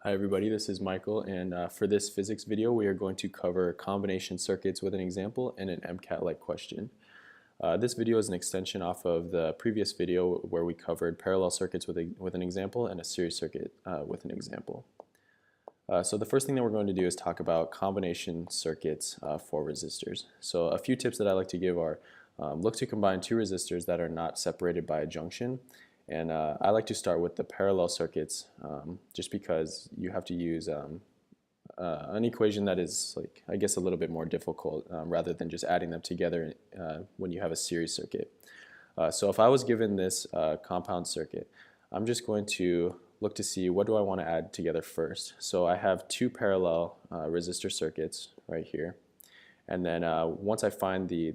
Hi everybody, this is Michael, and for this physics video we are going to cover combination circuits with an example and an MCAT-like question. This video is an extension off of the previous video where we covered parallel circuits with an example and a series circuit with an example. So the first thing that we're going to do is talk about combination circuits for resistors. So a few tips that I like to give are look to combine two resistors that are not separated by a junction. And I like to start with the parallel circuits just because you have to use an equation that is, like, I guess, a little bit more difficult rather than just adding them together when you have a series circuit. So if I was given this compound circuit, I'm just going to look to see what do I want to add together first. So I have two parallel resistor circuits right here. And then once I find the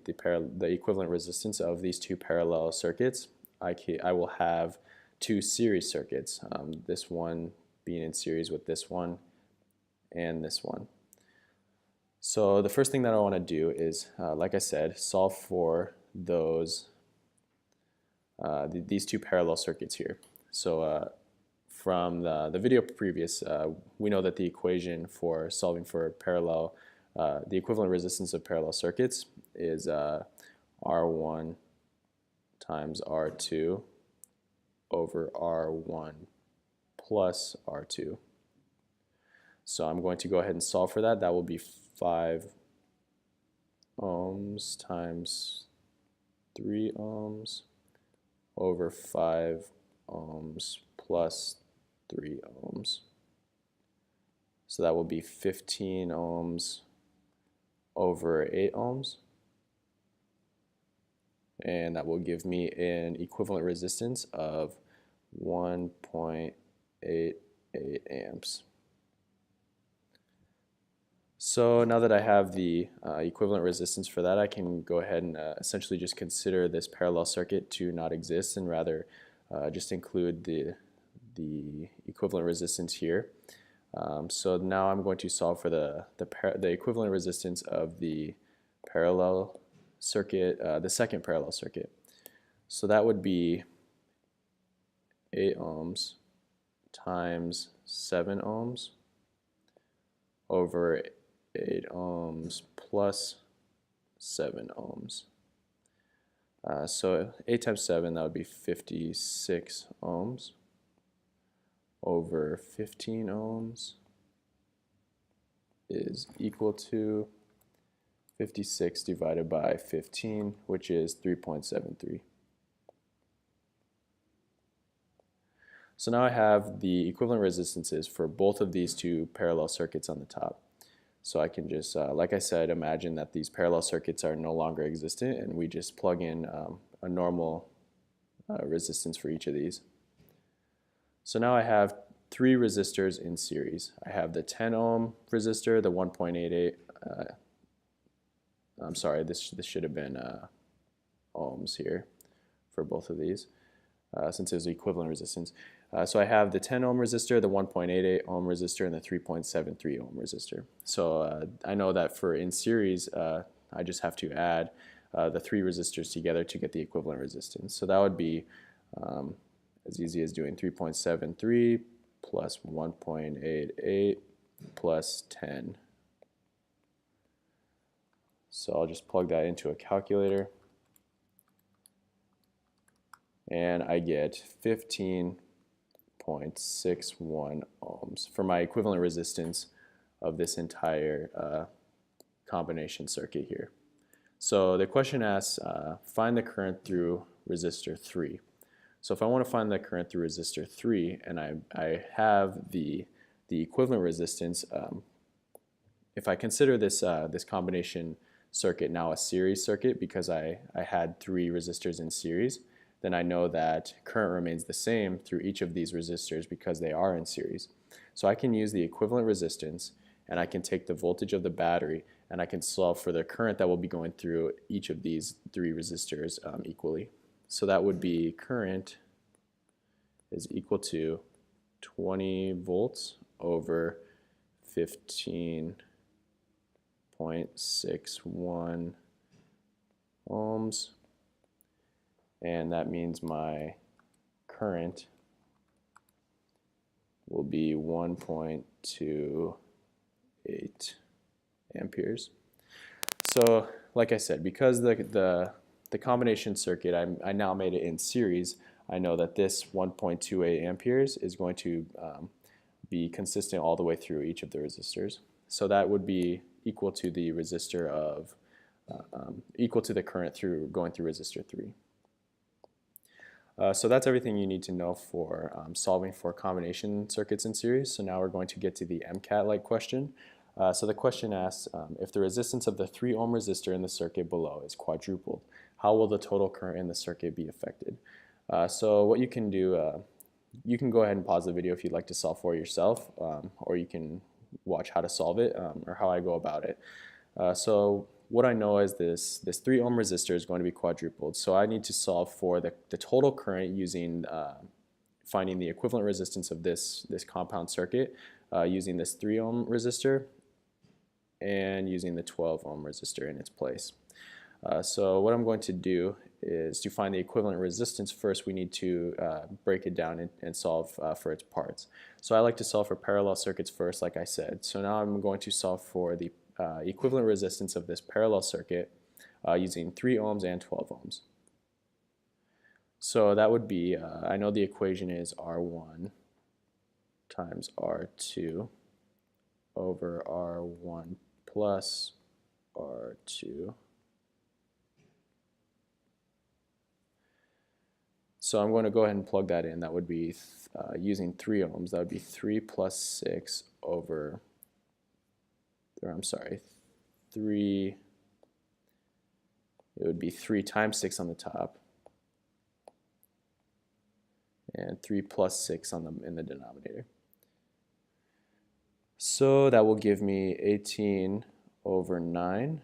equivalent resistance of these two parallel circuits, I will have two series circuits, this one being in series with this one and this one. So the first thing that I want to do is, like I said, solve for those these two parallel circuits here. So from the video previous, we know that the equation for solving for the equivalent resistance of parallel circuits is R1 times R2 over R1 plus R2. So I'm going to go ahead and solve for that. That will be 5 ohms times 3 ohms over 5 ohms plus 3 ohms. So that will be 15 ohms over 8 ohms. And that will give me an equivalent resistance of 1.88 amps. So now that I have the equivalent resistance for that, I can go ahead and essentially just consider this parallel circuit to not exist and rather just include the equivalent resistance here. So now I'm going to solve for the equivalent resistance of the parallel circuit, the second parallel circuit. So that would be 8 ohms times 7 ohms over 8 ohms plus 7 ohms. So 8 times 7, that would be 56 ohms over 15 ohms is equal to 56 divided by 15, which is 3.73. So now I have the equivalent resistances for both of these two parallel circuits on the top. So I can just, like I said, imagine that these parallel circuits are no longer existent and we just plug in a normal resistance for each of these. So now I have three resistors in series. I have the 10 ohm resistor, the 1.88, I'm sorry, this should have been ohms here for both of these since it was the equivalent resistance. So I have the 10 ohm resistor, the 1.88 ohm resistor, and the 3.73 ohm resistor. So I know that for in series, I just have to add the three resistors together to get the equivalent resistance. So that would be as easy as doing 3.73 plus 1.88 plus 10. So I'll just plug that into a calculator and I get 15.61 ohms for my equivalent resistance of this entire combination circuit here. So the question asks, find the current through resistor 3. So if I want to find the current through resistor 3 and I have the equivalent resistance, if I consider this combination circuit now a series circuit because I had three resistors in series, then I know that current remains the same through each of these resistors because they are in series. So I can use the equivalent resistance and I can take the voltage of the battery and I can solve for the current that will be going through each of these three resistors equally. So that would be current is equal to 20 volts over 15.61 ohms, and that means my current will be 1.28 amperes. So like I said, because the combination circuit, I now made it in series, I know that this 1.28 amperes is going to be consistent all the way through each of the resistors. So that would be equal to the resistor of, equal to the current going through resistor 3. So that's everything you need to know for solving for combination circuits in series. So now we're going to get to the MCAT-like question. So the question asks, if the resistance of the 3 ohm resistor in the circuit below is quadrupled, how will the total current in the circuit be affected? So what you can do, you can go ahead and pause the video if you'd like to solve for yourself, or you can watch how to solve it, or how I go about it. So what I know is this 3 ohm resistor is going to be quadrupled. So I need to solve for the total current using finding the equivalent resistance of this compound circuit using this 3 ohm resistor and using the 12 ohm resistor in its place. So what I'm going to do is to find the equivalent resistance first, we need to break it down and solve for its parts. So I like to solve for parallel circuits first, like I said. So now I'm going to solve for the equivalent resistance of this parallel circuit using 3 ohms and 12 ohms. So that would be, I know the equation is R1 times R2 over R1 plus R2. So I'm going to go ahead and plug that in. That would be using 3 ohms. That would be 3 plus 6 over, or I'm sorry, 3, it would be 3 times 6 on the top, and 3 plus 6 on in the denominator. So that will give me 18 over 9,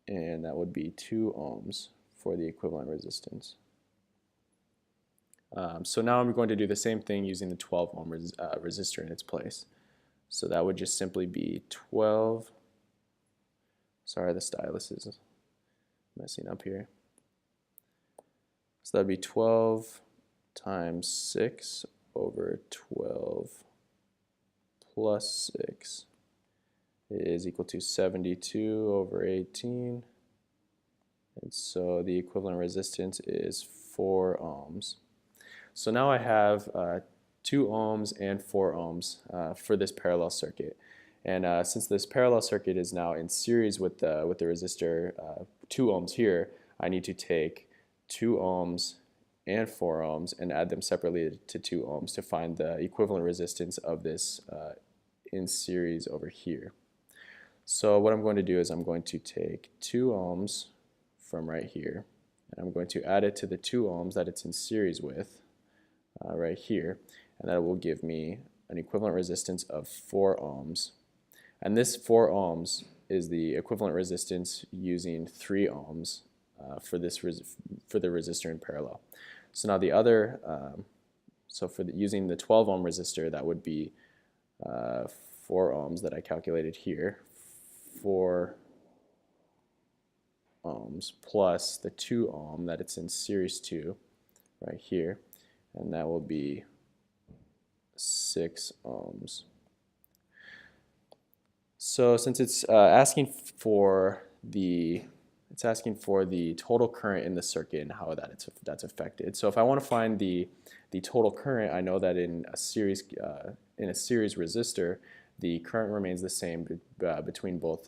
and that would be 2 ohms for the equivalent resistance. So now I'm going to do the same thing using the 12 ohm resistor in its place. So that would just simply be 12, sorry the stylus is messing up here. So that would be 12 times 6 over 12 plus 6 is equal to 72 over 18. And so the equivalent resistance is 4 ohms. So now I have 2 ohms and 4 ohms for this parallel circuit. And since this parallel circuit is now in series with the resistor 2 ohms here, I need to take 2 ohms and 4 ohms and add them separately to 2 ohms to find the equivalent resistance of this in series over here. So what I'm going to do is I'm going to take 2 ohms from right here, and I'm going to add it to the 2 ohms that it's in series with right here, and that will give me an equivalent resistance of 4 ohms. And this 4 ohms is the equivalent resistance using 3 ohms for the resistor in parallel. So now the other, so using the 12 ohm resistor, that would be 4 ohms that I calculated here, 4 ohms plus the 2 ohm that it's in series to right here, and that will be 6 ohms. So since it's asking for the total current in the circuit and how that's affected. So if I want to find the total current, I know that in a series resistor, the current remains the same between both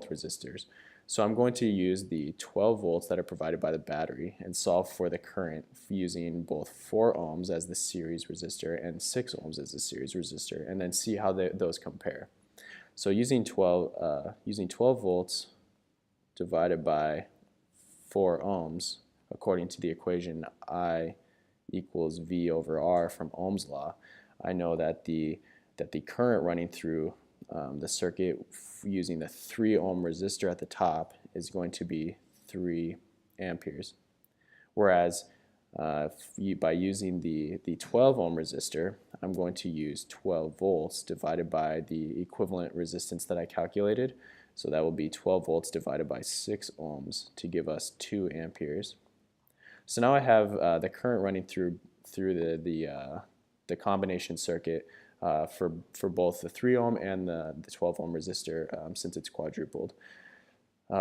resistors. So I'm going to use the 12 volts that are provided by the battery and solve for the current using both 4 ohms as the series resistor and 6 ohms as the series resistor, and then see how those compare. So using 12 volts divided by 4 ohms, according to the equation I equals V over R from Ohm's law, I know that the current running through the circuit using the 3 ohm resistor at the top is going to be 3 amperes. Whereas by using the 12 ohm resistor, I'm going to use 12 volts divided by the equivalent resistance that I calculated. So that will be 12 volts divided by 6 ohms to give us 2 amperes. So now I have the current running through the combination circuit for both the 3 ohm and the 12 ohm resistor since it's quadrupled.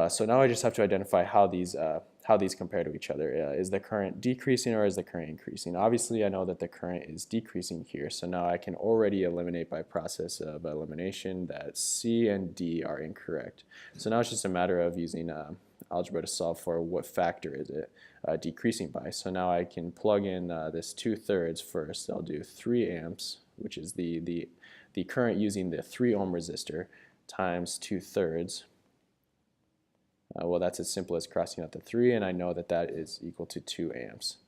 So now I just have to identify how these compare to each other. Is the current decreasing or is the current increasing? Obviously, I know that the current is decreasing here, so now I can already eliminate by process of elimination that C and D are incorrect. So now it's just a matter of using algebra to solve for what factor is it decreasing by. So now I can plug in this 2/3 first. I'll do 3 amps, which is the current using the 3 ohm resistor, times 2/3. Well, that's as simple as crossing out the 3, and I know that that is equal to 2 amps.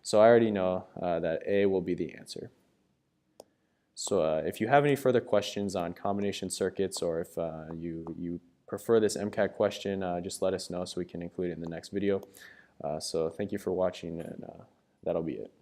So I already know that A will be the answer. So if you have any further questions on combination circuits, or if you prefer this MCAT question, just let us know so we can include it in the next video. So thank you for watching, and that'll be it.